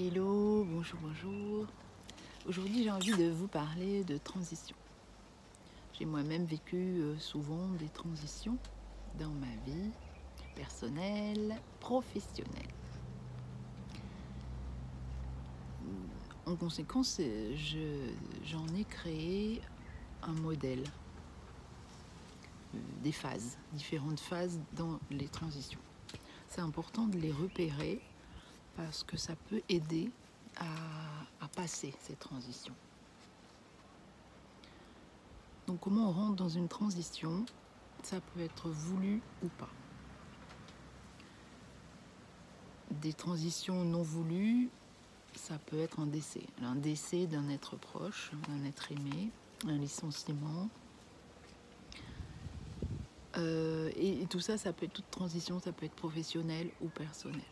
Hello, bonjour, bonjour. Aujourd'hui, j'ai envie de vous parler de transition. J'ai moi-même vécu souvent des transitions dans ma vie personnelle, professionnelle. En conséquence, j'en ai créé un modèle, des phases, différentes phases dans les transitions. C'est important de les repérer parce que ça peut aider à passer ces transitions. Donc comment on rentre dans une transition? Ça peut être voulu ou pas. Des transitions non voulues, ça peut être un décès d'un être proche, d'un être aimé, un licenciement. Et tout ça, ça peut être toute transition, ça peut être professionnelle ou personnelle.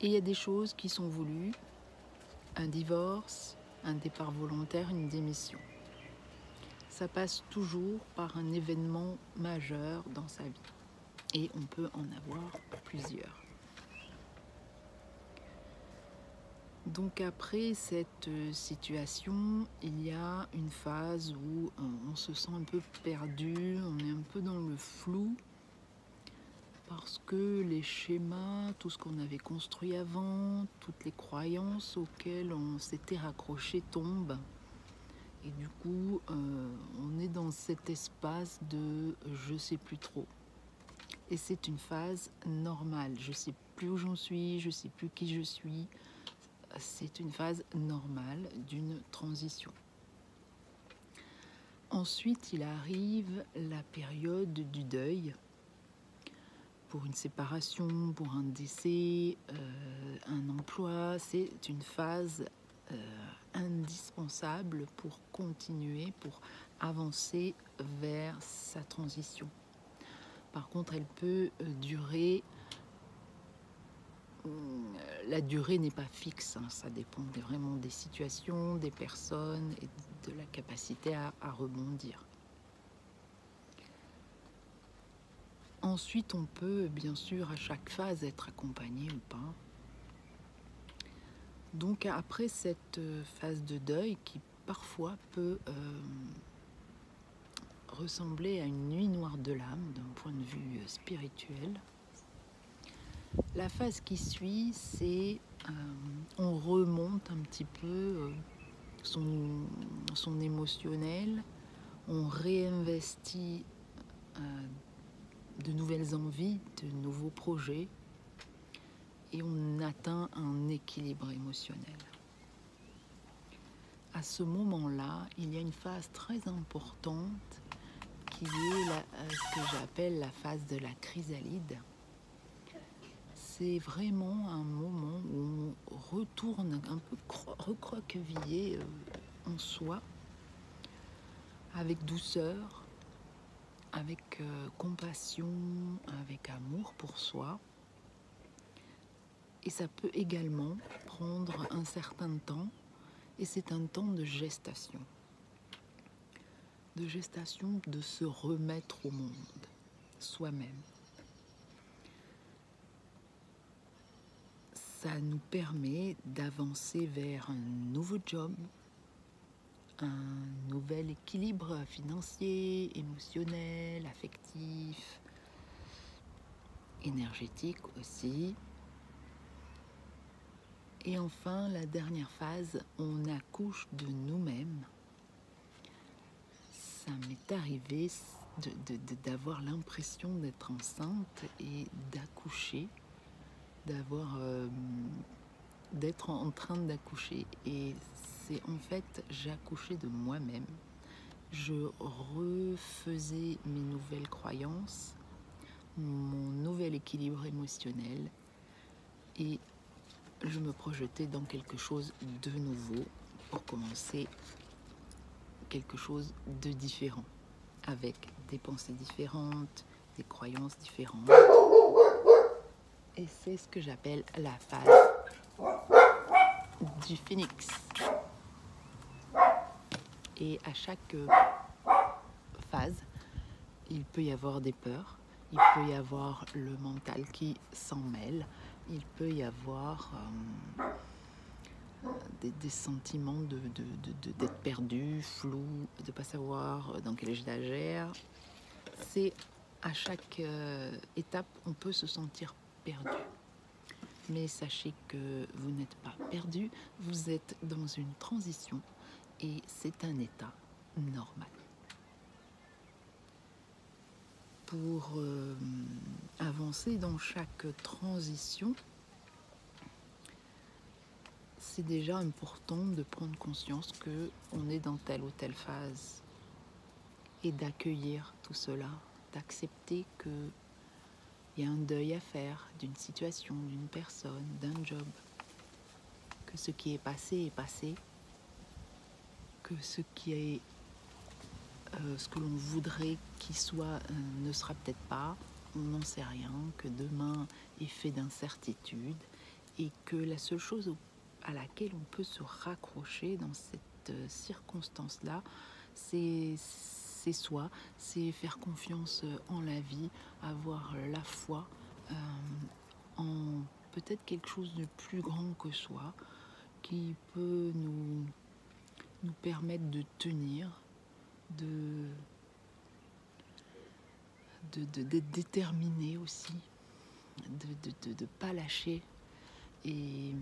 Et il y a des choses qui sont voulues, un divorce, un départ volontaire, une démission. Ça passe toujours par un événement majeur dans sa vie. Et on peut en avoir plusieurs. Donc après cette situation, il y a une phase où on se sent un peu perdu, on est un peu dans le flou, parce que les schémas, tout ce qu'on avait construit avant, toutes les croyances auxquelles on s'était raccroché tombent. Et du coup, on est dans cet espace de je sais plus trop. Et c'est une phase normale. Je sais plus où j'en suis, je sais plus qui je suis. C'est une phase normale d'une transition. Ensuite, il arrive la période du deuil. Pour une séparation, pour un décès, un emploi, c'est une phase indispensable pour continuer, pour avancer vers sa transition. Par contre, elle peut durer. La durée n'est pas fixe, hein, ça dépend vraiment des situations, des personnes et de la capacité à rebondir. Ensuite, on peut bien sûr à chaque phase être accompagné ou pas. Donc après cette phase de deuil qui parfois peut ressembler à une nuit noire de l'âme d'un point de vue spirituel, la phase qui suit, c'est on remonte un petit peu son émotionnel, on réinvestit de nouvelles envies, de nouveaux projets et on atteint un équilibre émotionnel. À ce moment-là, il y a une phase très importante qui est ce que j'appelle la phase de la chrysalide. C'est vraiment un moment où on retourne un peu recroquevillé en soi, avec douceur, avec compassion, avec amour pour soi. Et ça peut également prendre un certain temps, et c'est un temps de gestation. De se remettre au monde, soi-même. Ça nous permet d'avancer vers un nouveau job, un nouvel équilibre financier, émotionnel, affectif, énergétique aussi. Et enfin, la dernière phase, on accouche de nous-mêmes. Ça m'est arrivé d'avoir l'impression d'être enceinte et d'accoucher, d'être en train d'accoucher. Et c'est en fait, j'accouchais de moi-même. Je refaisais mes nouvelles croyances, mon nouvel équilibre émotionnel et je me projetais dans quelque chose de nouveau pour commencer quelque chose de différent, avec des pensées différentes, des croyances différentes. Et c'est ce que j'appelle la phase du phénix. Et à chaque phase, il peut y avoir des peurs, il peut y avoir le mental qui s'en mêle, il peut y avoir des sentiments d'être perdu, flou, de ne pas savoir dans quel état d'agir. C'est à chaque étape, on peut se sentir perdu. Mais sachez que vous n'êtes pas perdu, vous êtes dans une transition et c'est un état normal. Pour avancer dans chaque transition, c'est déjà important de prendre conscience qu'on est dans telle ou telle phase et d'accueillir tout cela, d'accepter qu'il y a un deuil à faire d'une situation, d'une personne, d'un job, que ce qui est passé, que ce qui est ce que l'on voudrait qu'il soit ne sera peut-être pas, on n'en sait rien, que demain est fait d'incertitudes et que la seule chose à laquelle on peut se raccrocher dans cette circonstance-là, c'est soi, c'est faire confiance en la vie, avoir la foi en peut-être quelque chose de plus grand que soi, qui peut nous permettre de tenir, d'être déterminé aussi, de ne pas lâcher et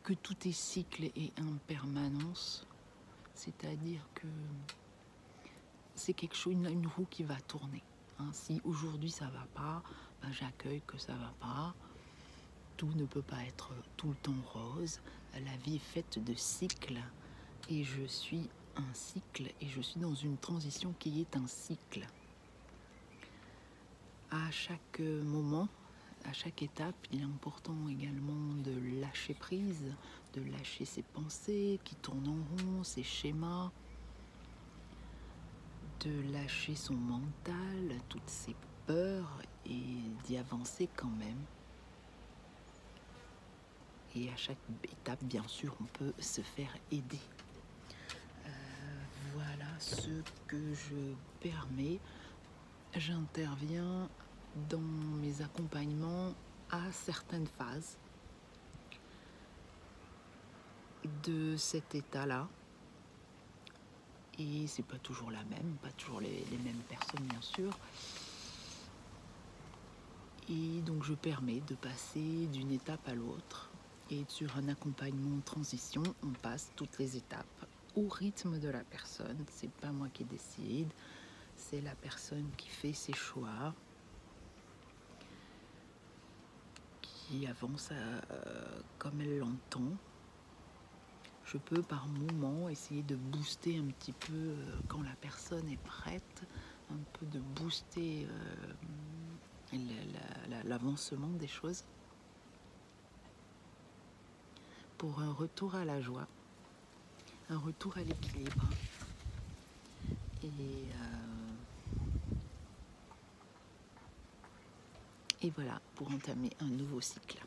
que tout est cycle et impermanence, c'est-à-dire que c'est quelque chose, une roue qui va tourner. Hein. Si aujourd'hui ça va pas, ben j'accueille que ça va pas. Tout ne peut pas être tout le temps rose. La vie est faite de cycles et je suis un cycle et je suis dans une transition qui est un cycle. À chaque moment, à chaque étape, il est important également de lâcher prise, de lâcher ses pensées qui tournent en rond, ses schémas, de lâcher son mental, toutes ses peurs et d'y avancer quand même. Et à chaque étape, bien sûr, on peut se faire aider. Voilà ce que je permets. J'interviens dans mes accompagnements à certaines phases de cet état-là. Et c'est pas toujours la même, pas toujours les mêmes personnes, bien sûr. Et donc je permets de passer d'une étape à l'autre. Et sur un accompagnement de transition, on passe toutes les étapes au rythme de la personne. C'est pas moi qui décide, c'est la personne qui fait ses choix, qui avance comme elle l'entend. Je peux par moment essayer de booster un petit peu quand la personne est prête, un peu de booster l'avancement des choses pour un retour à la joie, un retour à l'équilibre. Et voilà, pour entamer un nouveau cycle.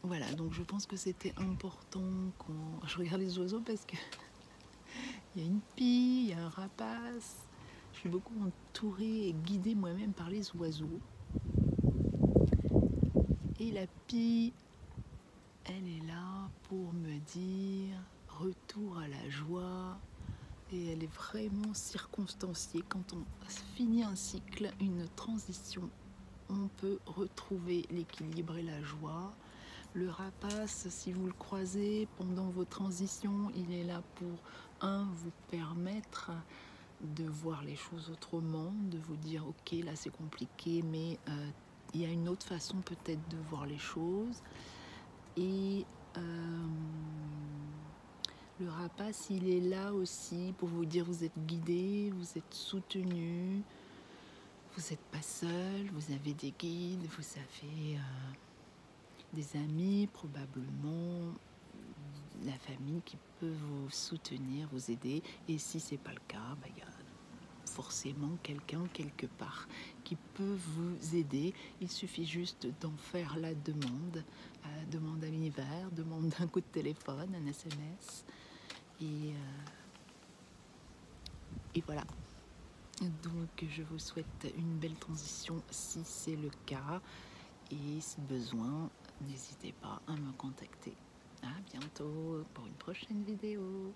Voilà, donc je pense que c'était important quand je regarde les oiseaux parce que il y a une pie, il y a un rapace. Je suis beaucoup entourée et guidée moi-même par les oiseaux. Et la pie, elle est là pour me dire retour à la joie. Et elle est vraiment circonstanciée. Quand on finit un cycle, une transition, on peut retrouver l'équilibre et la joie. Le rapace, si vous le croisez pendant vos transitions, il est là pour, vous permettre de voir les choses autrement, de vous dire, ok, là c'est compliqué, mais il y a une autre façon peut-être de voir les choses. Et le rapace, il est là aussi pour vous dire, vous êtes guidé, vous êtes soutenu, vous n'êtes pas seul, vous avez des guides, vous avez des amis, probablement la famille qui peut vous soutenir, vous aider. Et si c'est pas le cas, il y a forcément quelqu'un quelque part qui peut vous aider. Il suffit juste d'en faire la demande, demande à l'univers, demande un coup de téléphone, un SMS. Et voilà. Donc je vous souhaite une belle transition si c'est le cas. Et si besoin, n'hésitez pas à me contacter. À bientôt pour une prochaine vidéo.